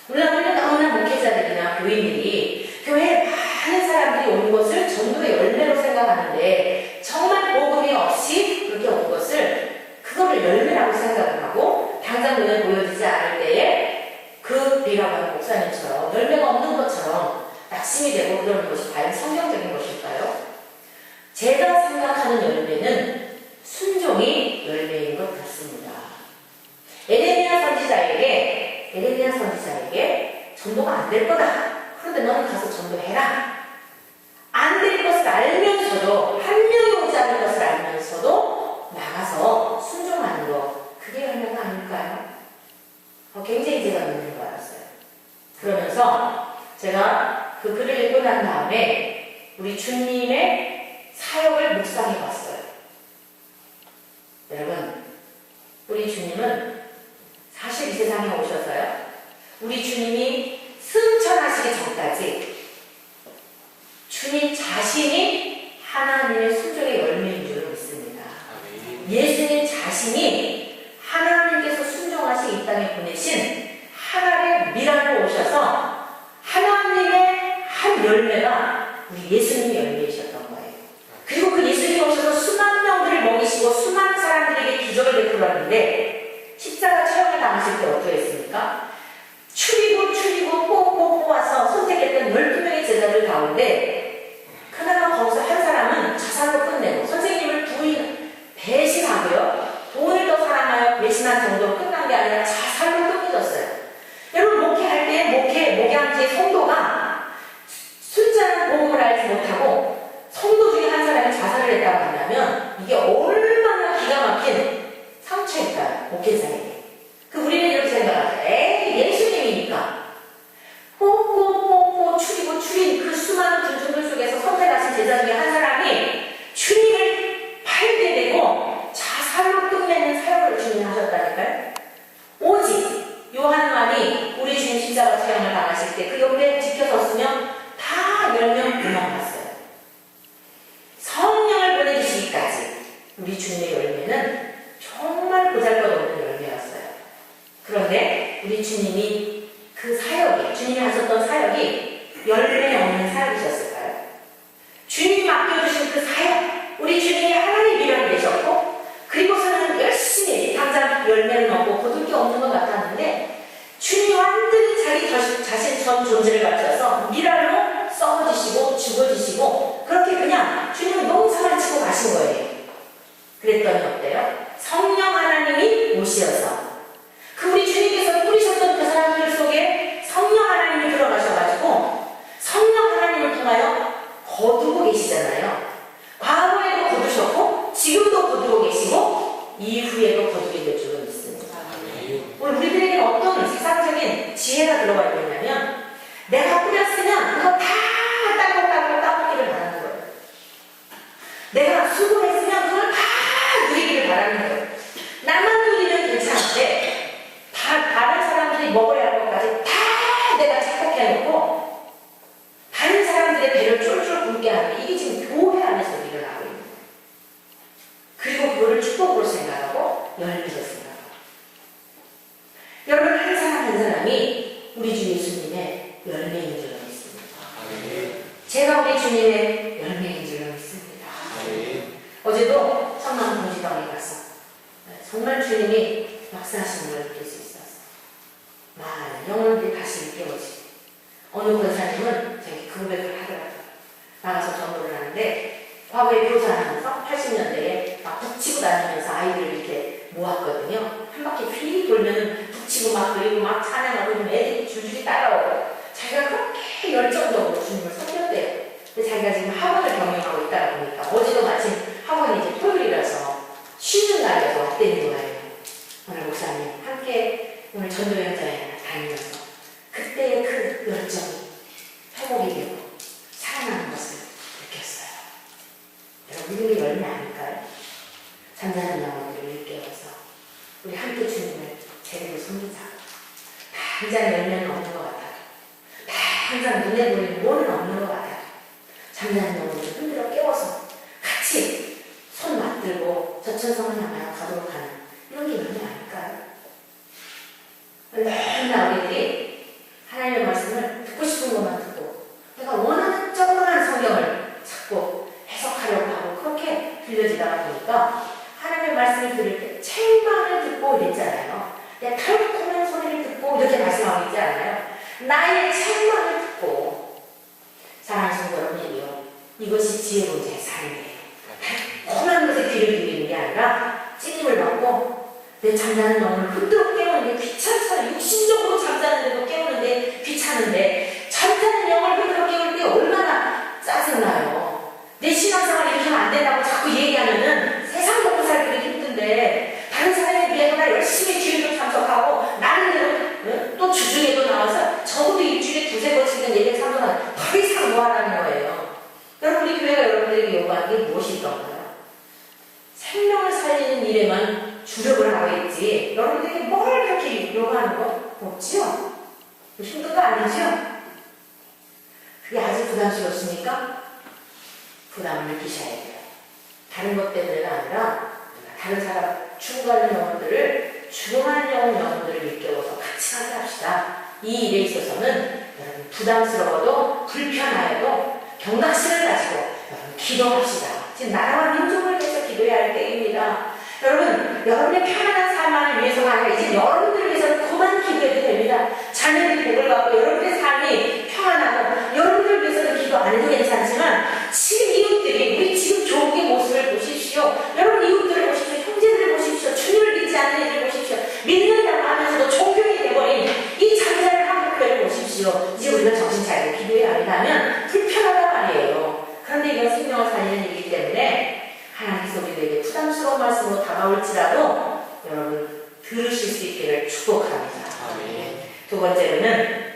S2: 물론 너무나 목회자들이나 교인들이 교회에 많은 사람들이 온 것을 전도의 열매로 생각하는데 정말 복음이 없이 그렇게 온 것을 그거를 열매라고 생각을 하고 당장 눈에 보여지지 않을 때에 그 비라고 하는 목사님처럼 열매가 없는 것처럼 낙심이 되고 그러는 것이 과연 성경적인 것일까요? 제가 생각하는 열매는 순종이 열매인 것 같습니다. 에레미야 선지자에게 전도가 안 될 거다. 그런데 너는 가서 전도해라. 안 될 것을 알면서도 한 명이 오지 않을 것을 알면서도 나가서 순종하는 것, 그게 열매가 아닐까요? 굉장히 제가 은혜를 받았어요. 그러면서 제가 그 글을 읽고 난 다음에 우리 주님의 사역을 묵상해 봤어요. 여러분, 우리 주님은 사실 이 세상에 오셔서요. 우리 주님이 승천하시기 전까지 주님 자신이 하나님의 순종의 열매인 줄 믿습니다. 예수님 자신이 하나님께서 순종하시 이 땅에 보내신 하나님의 미라로 오셔서 열매가 우리 예수님의 열매이셨던 거예요. 그리고 그 예수님이 오셔서 수많은 명들을 먹이시고 수많은 사람들에게 기적을 베풀었는데 십자가 처형을 당하실 때 어떻게 했습니까? 추리고 꼭꼭 뽑아서 선택했던 12명의 제자들 가운데 그나마 거기서 한 사람은 자살로 끝내고 선생님을 부인 배신하고요. 돈을 더 사랑하여 배신한 정도로 끝난 게 아니라 자살로 끝내줬어요. 여러분 목회할 때 목양지의 성도가 순전한 복음을 알지 못하고 성도 중에 한 사람이 자살을 했다고 한다면 이게 얼마나 기가 막힌 상처일까요? 목회자에게. 우리는 이렇게 생각하죠. 에이 예수님이니까. 꼭꼭꼭꼭 추린 그 수많은 군중들 속에서 선택하신 제자 중에 한 사람이 주님을 팔게 되고 자살로 끝내는 사역을 주님이 하셨다니까요. 오직 요한만이 우리 주님 십자가 처형을 당하실 때 그 옆에 지켜섰으면 다 10명 도망갔어요. 성령을 보내주시기까지 우리 주님의 열매는 정말 보잘것없는 열매였어요. 그런데 우리 주님이 그 사역이, 주님이 하셨던 사역이 열매 없는 사역이셨을까요? 주님이 맡겨주신 그 사역, 우리 주님이 하나님의 미련이 되셨고 그리고서는 열심히 당장 열매를 얻고 거둘 게 없는 것 같았는데 주님이 완전히 자기 자신 전 존재를 바쳐서 미랄로 썩어지시고 죽어지시고 그렇게 그냥 주님은 농사를 치고 가신 거예요. 그랬더니 어때요? 성령 하나님이 오시어서 그 우리 주님께서 뿌리셨던 그 사람들 속에 성령 하나님이 들어가셔가지고 성령 하나님을 통하여 거두고 계시잖아요. 과거에도 거두셨고 지금도 거두고 계시고 이후에도 거두게 될 줄은 믿습니다. 오늘 우리들에게 어떤 세상적인 지혜가 들어가 있냐면 내가 뿌렸으면 그거 다 따먹기를 바라는 거예요. 내가 수고했으면 그걸 다 누리기를 바라는 거예요. 나만 누리면 괜찮은데 다른 사람들이 먹어야 할 것까지 다 내가 착복해놓고 다른 사람들의 배를 쫄쫄 굶게 하는 이게 지금 교회 안에서 일어나고 있는 거예요. 그리고 그거를 축복으로 생각하고 열매로 생각하고 여러분 한 사람 한 사람이 우리 주 예수님의 열매인 줄로 믿습니다. 제가 우리 주님의 열매인 줄로 믿습니다. 어제도 청남 공지당에 가서 정말 주님이 역사하시는 걸 느낄 수 있었어요. 많은 영혼들이 다시 깨워지고 어느 권사님은 저기 그 고백을 하더라고요. 나가서 전도를 하는데 과거에 교사하면서 80년대에 막 북치고 다니면서 아이들을 이렇게 모았거든요. 한 바퀴 휙 돌면 북치고 막 그리고 막 찬양하고 애들이 줄줄이 따라오고 자기가 그렇게 열정적으로 주님을 섬겼대요. 근데 자기가 지금 학원을 경영하고 있다가 보니까 어제도 마침 학원이 이제 토요일이라서 쉬는 날이어서 업되는 거예요. 오늘 목사님 함께 오늘 전도연장에 다니면서 그때의 그 열정이 회복이 되고 살아나는 것을 느꼈어요. 여러분 우리의 열매 아닐까요? 잠자는 영혼들을 일깨워서 우리 함께 주님을 제대로 섬기자. 당장 열매는 없는 것 같아요. 당장 눈에 보이는 뭐는 없는 것 같아요. 잠자는 영혼들을 흔들어 깨워서 같이 손 맞들고 저천성을 향하여 가도록 하는 이런 게 열매 아닐까요? 맨날 우리들이 하나님의 말씀을 듣고 싶은 것만 듣고 내가 원하는 조그만 성경을 찾고 해석하려고 하고 그렇게 들려지다가 보니까 하나님의 말씀을 들을 때 책망을 듣고 이랬잖아요. 내 달콤한 소리를 듣고 이렇게 말씀하고 있지 않아요? 나의 책망을 듣고 사랑하는 성도 여러분이요, 이것이 지혜 문제의 삶이에요. 달콤한 것에 귀를 기울이는 게 아니라 찔림을 받고 내 잠자는 영혼을 흔들어 깨우는 게 귀찮잖아요. 육신적으로 잠자는데도 깨우는데 귀찮은데 잠자는 영혼을 흔들어 깨울 때 얼마나 짜증나요. 내 신앙생활 이렇게 하면 안 된다고 자꾸 얘기하면은 세상 먹고 살기도 힘든데 다른 사람에 비해서 나 열심히 주일도 참석하고 나름대로 또 주중에도 나와서 적어도 일주일에 두세 번씩은 예배 참석하는 더 이상 뭐 하라는 거예요. 여러분 우리 교회가 여러분들에게 요구하는 게 무엇이 있던가요? 생명을 살리는 일에만 주력을 하고 있지 여러분들에게 뭘 그렇게 요구하는 거 없지요? 힘든 거 아니죠? 그게 아주 부담스럽습니까? 부담을 느끼셔야 돼요. 다른 것 때문에가 아니라 다른 사람 죽어가는 영혼들을 죽어가는 영혼들을 일깨워서 같이 하게 합시다. 이 일에 있어서는 여러분 부담스러워도 불편하여도 경각심을 가지고 여러분 기도합시다. 지금 나라와 민족을 위해서 기도해야 할 때입니다. 여러분, 여러분의 편안한 삶만을 위해서가 아니라 이제 여러분들을 위해서는 그만 기도해도 됩니다. 자녀들이 복을 받고 여러분의 삶이 평안하고 여러분들을 위해서는 기도 안 해도 괜찮지만 지금 이웃들이 우리 지금 교국의 모습을 보십시오. 여러분 이웃들을 보십시오. 형제들을 보십시오. 주님을 믿지 않는 이들을 보십시오. 믿는다고 하면서도 종교인이 돼버린 이 잠자는 한국교회를 보십시오. 이제 우리가 정신 차리고 기도해야 한다면 불편하단 말이에요. 그런데 이건 생명을 살리는 일이기 때문에 하나님께서 우리에게 부담스러운 말씀으로 다가올지라도 여러분 들으실 수 있기를 축복합니다.
S3: 아멘.
S2: 두 번째로는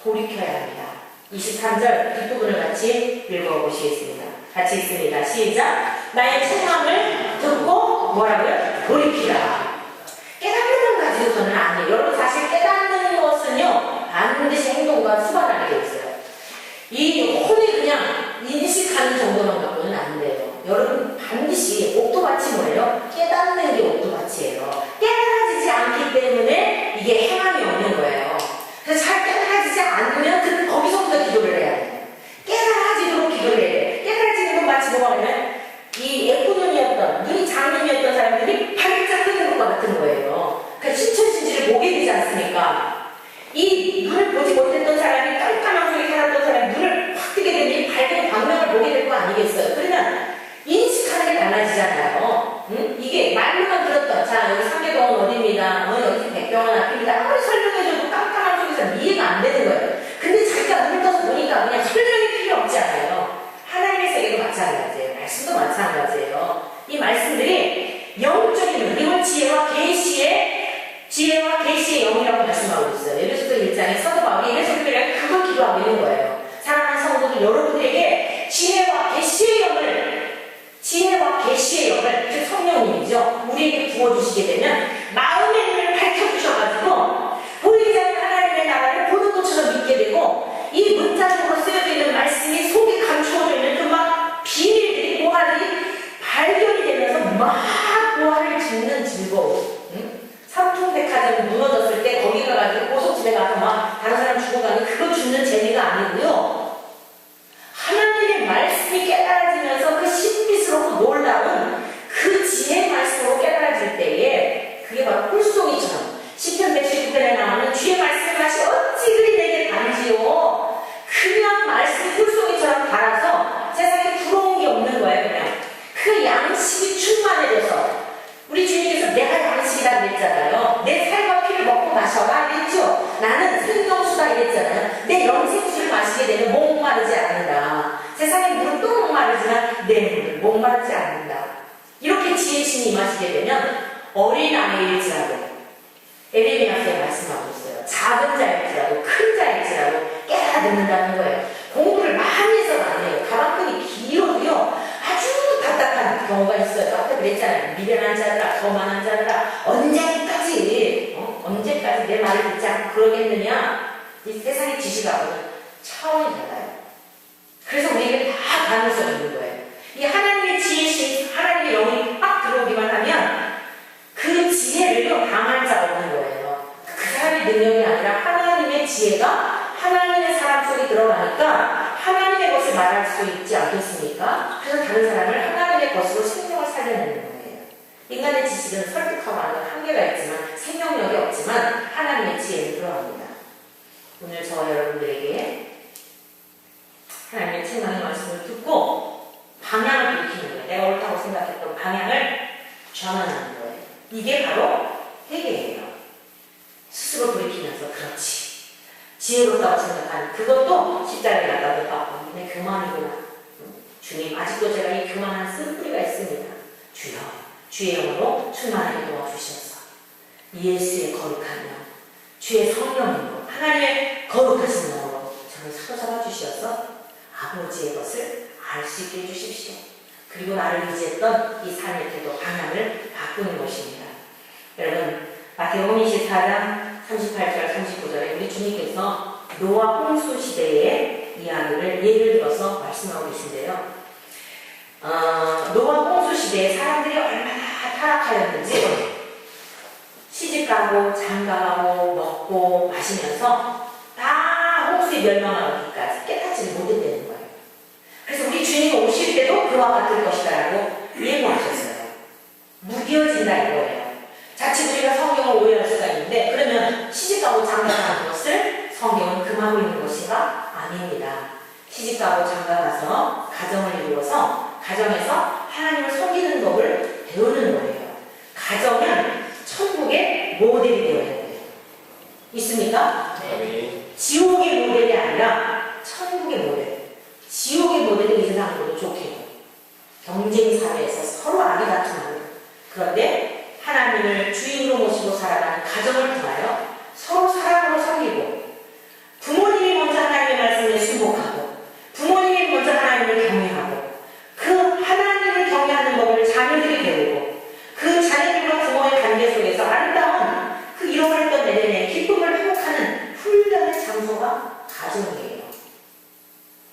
S2: 돌이켜야 합니다. 23절 뒷부분을 같이 읽어보시겠습니다. 같이 읽습니다. 시작! 나의 책망을 듣고 뭐라고요? 돌이키라. 깨닫는 것 가지고서는 아니에요. 여러분 사실 깨닫는 것은요 반드시 행동과 수반하게 되어 있어요. 이 혼이 그냥 인식하는 정도만 갖고는 안 돼요. 여러분 반드시 옥토밭이 뭐예요? 깨닫는 게 옥토밭이에요. 깨달아지지 않기 때문에 이게 행함이 없는 거예요. 그래서 잘 깨달아지지 않으면 거기서부터 기도를 해야 돼요. 깨달아지도록 기도를 해야 돼요. 깨달아지는 건 마치 뭐가 하면 이 예쁘눈이었던 눈이 장님이었던 사람들이 발짝 뜨는 것과 같은 거예요. 그러니까 신천신지를 보게 되지 않습니까? 이 눈을 보지 못했던 사람이 깜깜한 속에 살았던 사람이 눈을 확 뜨게 되면 밝은 광명을 보게 될 거 아니겠어요? 그러면 인식하는 게 달라지잖아요. 응? 이게 말로만 들었던 자 여기 상계동은 어디입니다. 여기 백병원 앞입니다. 아무리 설명해줘도 깜깜한 속에서 이해가 안 되는 거예요. 근데 자기가 눈을 떠서 보니까 그냥 설명이 필요 없지 않아요. 하나님의 세계도 마찬가지예요. 말씀도 마찬가지예요. 이 말씀들이 영적인 능력을 지혜와 계시의 영이라고 말씀하고 있어요. 에베소서 1장에 사도 바울이 에베소서에 그걸 기도하고 있는 거예요. 사랑하는 성도들 여러분들에게 지혜와 계시의 영을 즉 성령님이죠. 우리에게 부어주시게 되면 마음의 눈을 밝혀주셔가지고 보이지 않는 하나님의 나라를 보는 것처럼 믿게 되고 이 문자적으로 쓰여져 있는 말씀이 속에 감추어져 있는 그 막 비밀들이 모아들이 발견이 되면서 막 모아를 짓는 즐거움. 삼풍백화점이 무너졌을 때 거기 가가지고 고속집에 가서 막 다른 사람 죽어가는 그거 죽는 재미가 아니고요. 하나님의 말씀이 깨달아지면서 그 신비스럽고 놀라운 그 지혜의 말씀으로 깨달아질 때에 그게 바로 꿀송이처럼 시편 119편에 나오는 주의 말씀의 맛이 어찌 그리 내게 단지요. 그냥 말씀이 꿀송이처럼 달아서 세상에 부러운 게 없는 거예요. 그냥 그 양식이 충만해져서 우리 주님께서 내가 양식이다 그랬잖아요. 내 살과 피를 먹고 마셔라 그랬죠. 나는 생명수다 이랬잖아요. 내 영생수를 마시게 되면 목마르지 않는다. 세상의 물은 또 목마르지만 내 물은 목마르지 않는다. 이렇게 지혜신이 임하시게 되면 어린 아이일지라도 에레미야서에 말씀하고 있어요. 작은 자일지라도 큰 자일지라도 깨닫는다는 거예요. 공부를 많이 해서가 아니에요. 가방끈이 길어도요. 아주 답답한 경우가 있어요. 아까 그랬잖아요. 미련한 자들아, 거만한 자들아, 언제까지 내 말을 듣지 않고 그러겠느냐? 이 세상의 지식하고는 차원이 달라요. 그래서 우리에게 다 가능성이 있는 거예요. 이 하나님의 지혜신, 하나님의 영이 빡 들어오기만 하면 그 지혜를요, 당할 자가 없는 거예요. 그 사람의 능력이 아니라 하나님의 지혜가 하나님의 사람 속에 들어가니까 하나님의 것을 말할 수 있지 않겠습니까? 그래서 다른 사람을 하나님의 것으로 생명을 살려내는 거예요. 인간의 지식은 설득하고 하는 한계가 있지만 생명력이 없지만 하나님의 지혜는 들어갑니다. 오늘 저와 여러분들에게 하나님의 책망의 말씀을 듣고 방향을 돌이키는 거예요. 내가 옳다고 생각했던 방향을 전환하는 거예요. 이게 바로 회개예요. 스스로 돌이키면서 그렇지. 지혜롭다고 생각하는 그것도 십자가에 나가도 내 교만이구나. 주님 아직도 제가 이 교만한 쓴뿌리가 있습니다. 주여 주의 영으로 충만하게 도와주셔서 예수의 거룩한 영 주의 성령으로 하나님의 거룩하신 영으로 저를 사로잡아 주셔서 아버지의 것을 알 수 있게 해주십시오. 그리고 나를 의지했던 이 삶의 태도 방향을 바꾸는 것입니다. 여러분 마태복음 24장 38절 39절에 우리 주님께서 노아 홍수 시대의 이야기를 예를 들어서 말씀하고 계신데요. 노아 홍수 시대에 사람들이 얼마나 타락하였는지 시집가고 장가가고 먹고 마시면서 다 홍수에 어떻게 멸망하기까지 깨닫지 못했다는 거예요. 그래서 우리 주님이 오실 때도 그와 같을 것이다라고 예고하셨어요. 무뎌진다 이거예요. 자칫 우리가 성경을 오해할 수가 있는데 그러면 시집가고 장가가는 것을 성경은 금하고 있는 것인가? 아닙니다. 시집가고 장가가서 가정을 이루어서 가정에서 하나님을 섬기는 법을 배우는 거예요. 가정은 천국의 모델이 되어야 돼요. 있습니까?
S3: 네.
S2: 지옥의 모델이 아니라 천국의 모델. 지옥의 모델은 이 세상으로도 좋게요. 경쟁 사회에서 서로 악이 다툼하고 그런데 하나님을 주인으로 모시고 살아가는 가정을 통하여 서로 사랑으로 섬기고 부모님이 먼저 하나님의 말씀에 순복하고 부모님이 먼저 하나님을 경외하고 그 하나님을 경외하는 법을 자녀들이 배우고 그 자녀들과 부모의 관계 속에서 아름다운 그 잃어버렸던 내면의 기쁨을 회복하는 훈련의 장소가 가정이에요.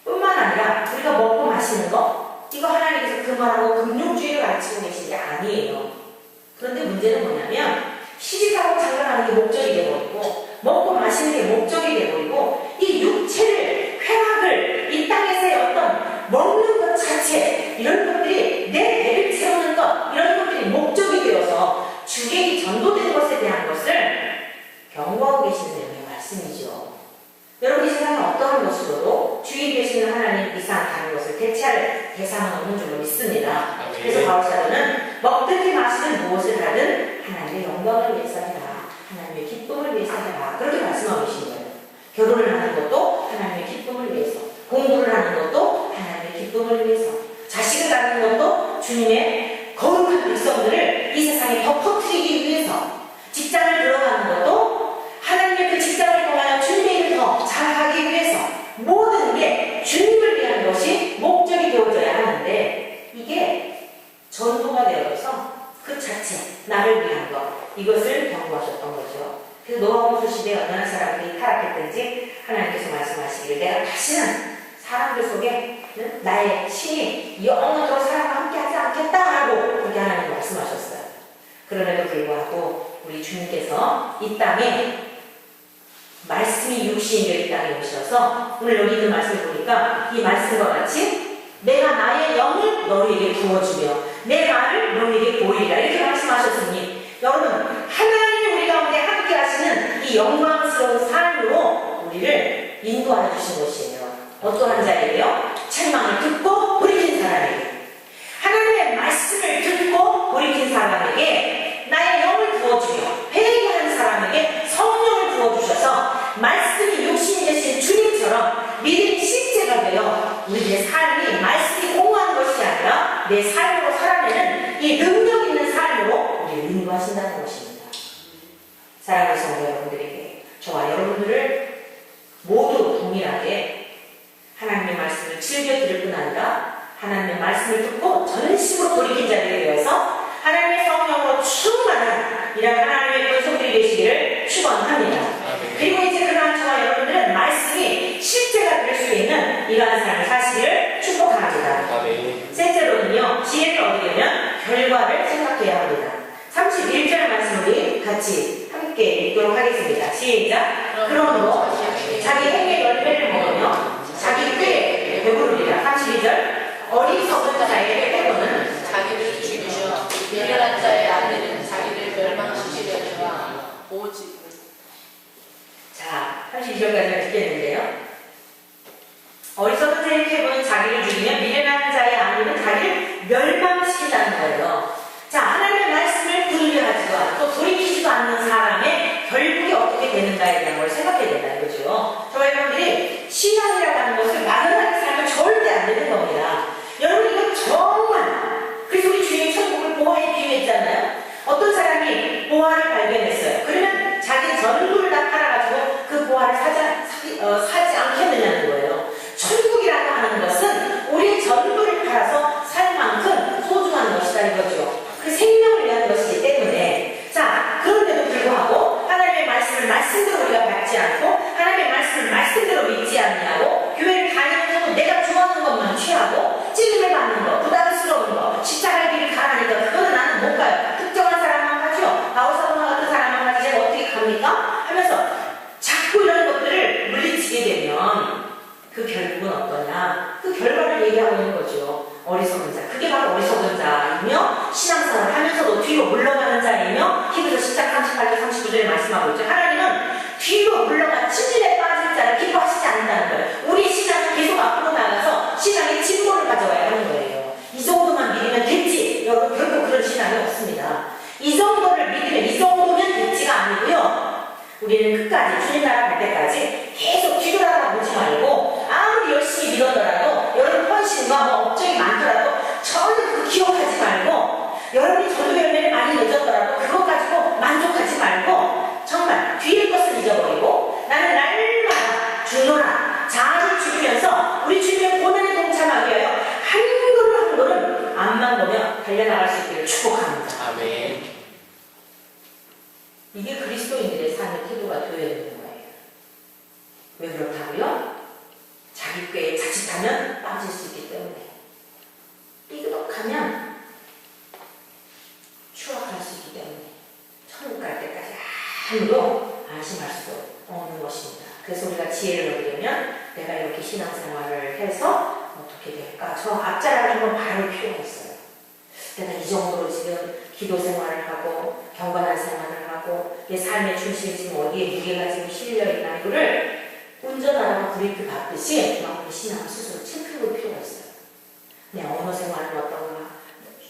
S2: 뿐만 아니라 우리가 먹고 마시는 거 이거 하나님께서 그만하고 금욕주의를 가르치고 계신 게 아니에요. 그런데 문제는 뭐냐면 시집가고 장가가는 게 목적이 되어버리고 먹고 마시는 게 목적이 되어버리고 이 육체를 쾌락을 이 땅에서의 어떤 먹는 것 자체 이런 것들이 내 배를 채우는 것 이런 것들이 목적이 되어서 주객이 전도된 것에 대한 것을 경고하고 계시는 내용의 말씀이죠. 여러분 이 세상에 어떠한 것으로도 주인 되시는 하나님 이상 다른 것을 대체할 대상은 없는 줄로 믿습니다. 그래서 바울사도는 먹든지 마시든 무엇을 하든 하나님의 영광을 위해서 해라. 하나님의 기쁨을 위해서 해라. 그렇게 말씀하고 계신 거예요. 결혼을 하는 것도 하나님의 기쁨을 위해서, 공부를 하는 것도 하나님의 기쁨을 위해서, 자식을 갖는 것도 주님의 거룩한 백성들을 이 세상에 더 퍼뜨리기 위해서, 직장을 들어가는 것도 하나님의 그 직장을 통하여 주님의 일을 더 잘하기 위해서 모든 게 주님을 위한 것이 목적이 되어져야 하는데 이게 전도가 되어져서 그 자체 나를 위한 것 이것을 경고하셨던 거죠. 그래서 노아홍수 시대에 얼마나 사람들이 타락했든지 하나님께서 말씀하시기를 내가 다시는 사람들 속에 나의 신이 영원토록 사람과 함께하지 않겠다라고 그렇게 하나님 말씀하셨어요. 그럼에도 불구하고 우리 주님께서 이 땅에 말씀이 육신이 되어 이 땅에 오셔서 오늘 여기 있는 말씀을 보니까 이 말씀과 같이 내가 나의 영을 너희에게 부어주며 내 말을 너희에게 보이리라 이렇게 말씀하셨으니 여러분 하나님이 우리 가운데 함께 하시는 이 영광스러운 삶으로 우리를 인도하여 주신 것이에요. 어떠한 자에게요? 책망을 듣고 돌이킨 사람에게 하나님의 말씀을 듣고 돌이킨 사람에게 나의 영을 부어주며 회개한 사람에게 성령을 부어주셔서 말씀이 육신이 되신 주님처럼 믿음이 실제가 되어 우리의 삶이 말씀이 공허한 것이 아니라 내 삶으로 살아내는 이 능력 있는 삶으로 우리를 인도하신다는 것입니다. 사랑하는 성도 여러분들에게 저와 여러분들을 모두 동일하게 하나님의 말씀을 즐겨 들을 뿐 아니라 하나님의 말씀을 듣고 전심으로 돌이킨 자들이 되어서 하나님의 성령으로 충만한 이런 하나님의 권속들이 되시기를 축원합니다. 그리고 이제 그러한 저와 여러분들은 말씀이 실제가 될 수 있는 이러한 삶을 사시기를 축복합니다. 셋째로는요, 지혜를 얻으려면 결과를 생각해야 합니다. 31절 말씀 우리 같이 함께 읽도록 하겠습니다. 시작! 그러므로 자기 행위의 열매를 먹으며 자기 꾀에 배부르리라. 32절 어리석은 자에게 패고는
S4: 자기를 죽이셔 미련한 자의 아내는 자기를 멸망시키려니와 오직
S2: 자, 32절까지는 읽겠는데요. 어리석은 자의 패고는 자기를 죽이며 미련한 자의 아내는 자기를 멸망시킨다는 거예요. 자, 하나님의 말씀을 분류하지도 않고 돌이키지도 않는 사람의 결국이 어떻게 되는가에 대한 걸 생각해야 된다는 거죠. 저와 여러분들이 신앙이라고 하는 것을 막연하게 살면 절대 안 되는 겁니다. 여러분 이거 정말 그래서 우리 주님이 천국을 보화에 비유했잖아요. 어떤 사람이 보화를 발견했어요. 그러면 자기 전부를 다 팔아가지고 그 보화를 사지 않겠느냐는 거예요. 천국이라고 하는 것은 우리 전부를 팔아서 살 만큼 소중한 것이다 이거죠. 그 생명을 위한 것이기 때문에 자 그런데도 불구하고 하나님의 말씀을 말씀대로 우리가 받지 않고 하나님의 말씀을 말씀대로 믿지 않냐고 교회를 다니면서도 내가 좋아하는 것만 취하고 찔림을 받는 거 부담스러운 거 십자가의 길을 가라니까 그거는 나는 못 가요. 특정한 사람만 가죠. 바울사도나 같은 사람만 가지 제가 어떻게 갑니까? 하면서 자꾸 이런 것들을 물리치게 되고 말씀하고 있죠. 하나님은 뒤로 물러가 침실에 빠질 자를 기뻐하시지 않는다는 거예요. 우리 신앙은 계속 앞으로 나가서 신앙의 진보를 가져와야 하는 거예요. 이 정도만 믿으면 됐지. 여러분 결코 그런 신앙이 없습니다. 이 정도를 믿으면 이 정도면 됐지가 아니고요. 우리는 끝까지 주님 나라 갈 때까지 계속 뒤돌아보지 말고 아무리 열심히 믿었더라도 여러분 헌신과 뭐 업적이 많더라도 전혀 그 기억하지 말고 여러분이 전도 열매를 많이 맺었더라도 그것 가지고 만족하지 말고 정말 뒤의 것을 잊어버리고 나는 날마다 주노라 자아를 죽이면서 우리 주님의 고난에 동참하기 위하여 한 걸음 한 걸음 앞만 보며 달려나갈 수 있기를 축복합니다.
S3: 아멘.
S2: 이게 그리스도인들의 삶의 태도가 되어야 되는 거예요. 왜 그렇다고요? 자기 꾀에 자칫하면 빠질 수 있기 때문에 삐그덕하면 추락할 수 있기 때문에 천국 갈 때까지 아무도 안심할 수 없는 것입니다. 그래서 우리가 지혜를 얻으려면 내가 이렇게 신앙생활을 해서 어떻게 될까? 저 앞자락을 한번 바를 필요가 있어요. 내가 이 정도로 지금 기도 생활을 하고 경건한 생활을 하고 내 삶의 중심이 지금 어디에 무게가 지금 실려있나 이거를 운전하다가 브레이크 밟듯이 우리 신앙 스스로 체크해볼 필요가 있어요. 내 언어 생활은 어떤가?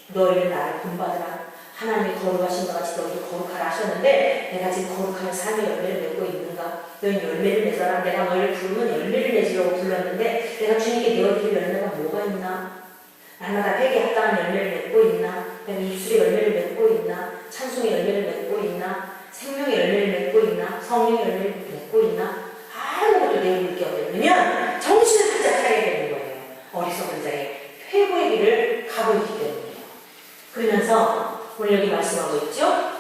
S2: 너희는 나를 본받으라. 하나님이 거룩하신 것 같이 너희도 거룩하라 하셨는데 내가 지금 거룩한 삶의 열매를 맺고 있는가? 너희는 열매를 맺어라. 내가 너희를 부르면 열매를 맺으려고 불렀는데 내가 주님께 내어드릴 열매가 뭐가 있나? 날마다 회개에 합당한 열매를 맺고 있나? 내가 입술의 열매를 맺고 있나? 찬송의 열매를 맺고 있나? 생명의 열매를 맺고 있나? 성령의 열매를 맺고 있나? 아무것도 내용을 게 없으면 정신을 바짝 차려야 되는 거예요. 어리석은 자의 회고의 길을 가고 있기 때문이에요. 그러면서 오늘 여기 말씀하고 있죠?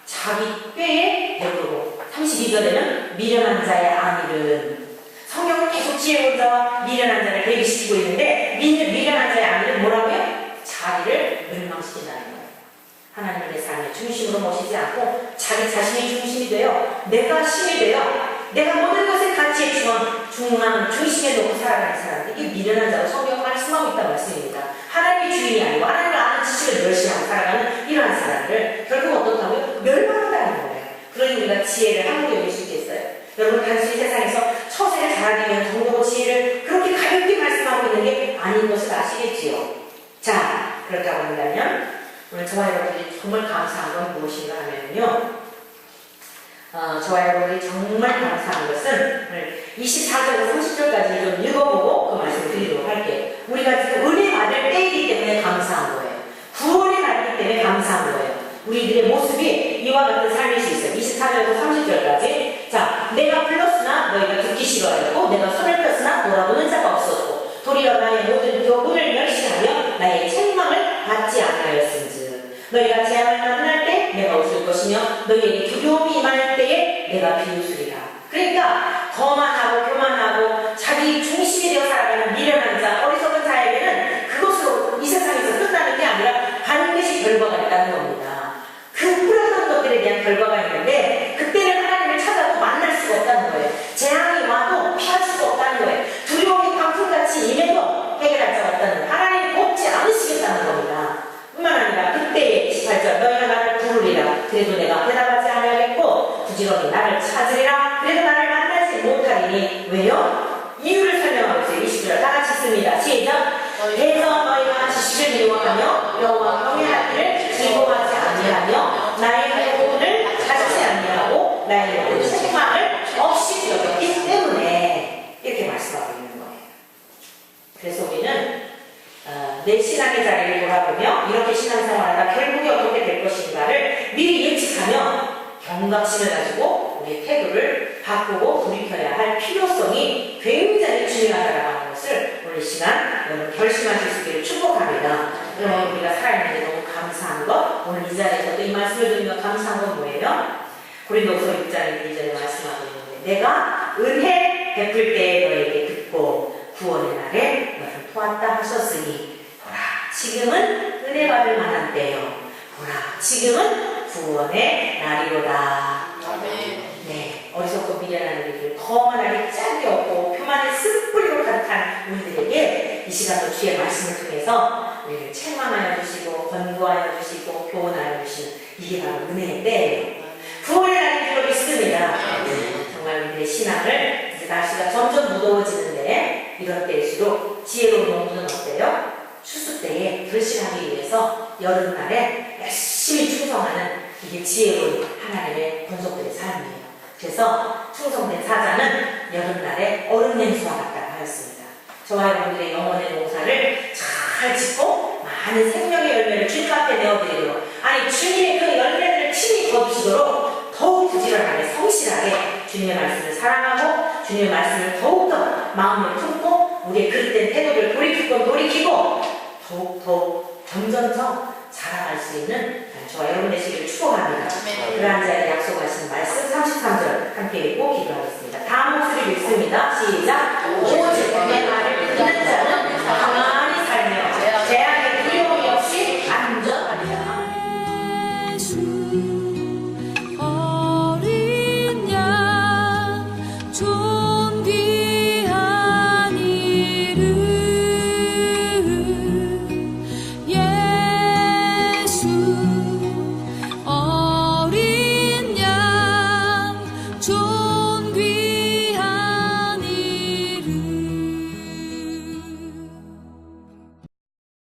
S2: 자기 꾀에 배부르고 32절에는 미련한 자의 아밀은 성경은 계속 지혜로운 자와 미련한 자를 대비시키고 있는데 미련한 자의 아밀은 뭐라고요? 자기를 멸망시킨다는 거예요. 하나님의 내 삶의 중심으로 모시지 않고 자기 자신이 중심이 되어 내가 신이 되어 내가 모든 것의 가치의 중앙 중심에 놓고 살아가는 사람들 이게 미련한 자로 성경 말씀하고 있다는 말씀입니다. 하나님의 주인이 아니고 하나님을 아는 지식을 멸시하고 살아가는 이러한 사람들 결국 어떻다고요? 멸망한다는 거예요. 그러니 우리가 지혜를 함부로 여길 수 있겠어요? 여러분 단순히 세상에서 처세를 잘하기 위한 정도로 지혜를 그렇게 가볍게 말씀하고 있는 게 아닌 것을 아시겠지요? 자, 그렇다고 한다면 오늘 저와 여러분들이 정말 감사한 건 무엇인가 하면요 저와 여러분들이 정말 감사한 것은 오늘 24절부터 30절까지 좀 읽어보고 그 말씀을 드리도록 할게요. 우리가 지금 은혜 받을 때이기 때문에 감사한 거예요. 구원을 받기 때문에 감사한 거예요. 우리들의 모습이 이와 같은 삶일 수 있어요. 24절부터 30절까지 자, 내가 불렀으나 너희가 듣기 싫어하였고 내가 손을 폈으나 돌아보는 자가 없었고 도리어 나의 모든 교훈을 멸시하며 나의 책망을 받지 않하였은즉 너희가 재앙을 만날 때 내가 웃을 것이며 너희에게 두려움이 임할 때에 내가 비웃으리라. 그러니까 거만하고 교만하고 자기 중심이 되어 살아가는 미련한 자, 어리석은 자에게는 그것으로 이 세상에서 끝나는 게 아니라 반드시 결과가 있다는 겁니다. 그 뿌렸던 것들에 대한 결과가 있는데 그때는 하나님을 찾아도 만날 수가 없다는 거예요. 재앙이 와도 피할 수가 없다는 거예요. 두려움이 광풍같이 임해도 해결할 자가 없다는 거예요. 하나님이 돕지 않으시겠다는 겁니다. 뿐만 아니라 그때의 18절 너희가 나를 부르리라 그래도 내가 대답하지 않으겠고 부지런히 나를 찾으리라 그래도 나를 만나지 못하리니 왜요? 이유를 설명하고 있어요. 20절 다 같이 씁니다. 시작. 해서 너희가 지식을 미워하며 여호와 경외할 일을 기고하지 아니하며 나의 교훈을 찾지 아니하고 나의 모든 책망을 없이 여겼기 때문에 이렇게 말씀하고 있는 거예요. 그래서 우리는 내 신앙의 자리를 돌아보며 이렇게 신앙생활하다 결국에 어떻게 될 것인가를 미리 예측하며 경각심을 가지고 우리의 태도를 바꾸고 돌이켜야 할 필요성이 굉장히 중요하다는 것을 오늘 시간 여러분 결심하실 수 있기를 축복합니다. 여러분 우리가 살아있는 게 너무 감사한 것 오늘 이 자리에서도 이 말씀을 드리며 감사한 건 뭐예요? 고린도서 6장 2절에 말씀하고 있는데 내가 은혜 베풀 때에 너에게 듣고 구원의 날에 너를 도왔다 하셨으니 보라 지금은 은혜 받을 만한 때요 보라 지금은 구원의 날이로다.
S4: 아멘.
S2: 네, 어리석고 미련한 우리들 거만하게 짝이 없고 표만의 쓴뿌리로 가득한 우리들에게 이 시간도 주의 말씀을 통해서 우리를 책망하여 주시고 권고하여 주시고 교훈하여 주시는 이게 바로 은혜의 때예요. 구원의 날인 줄 믿습니다. 정말 우리의 신앙을 이제 날씨가 점점 무더워지는데 이런 때일수록 지혜로운 농부는 어때요? 추수 때에 불신하기 위해서 여름날에 열심히 충성하는 이게 지혜로운 하나님의 본속들의 삶이에요. 그래서 충성된 사자는 여름날에 얼음 냉수와 같다고 하였습니다. 저와 여러분들의 영혼의 농사를 잘 짓고 많은 생명의 열매를 주님 앞에 내어드리도록, 아니 주님의 그 열매를 친히 거두시도록 더욱 부지런하게 성실하게 주님의 말씀을 사랑하고 주님의 말씀을 더욱더 마음에 품고 우리의 그릇된 태도를 돌이키고 더욱 점점점 자라갈 수 있는 저와 여러분 되시기를 축복합니다. 그러한 자에게 약속하신 말씀 33절 함께 읽고 기도하겠습니다. 다음 목소리 읽습니다. 시작. 오직 내 말을 듣는 자는 가만히 살며 재앙의 두려움이 없이 안전하리라.
S1: 예수 어린 양 존귀한 이름 예수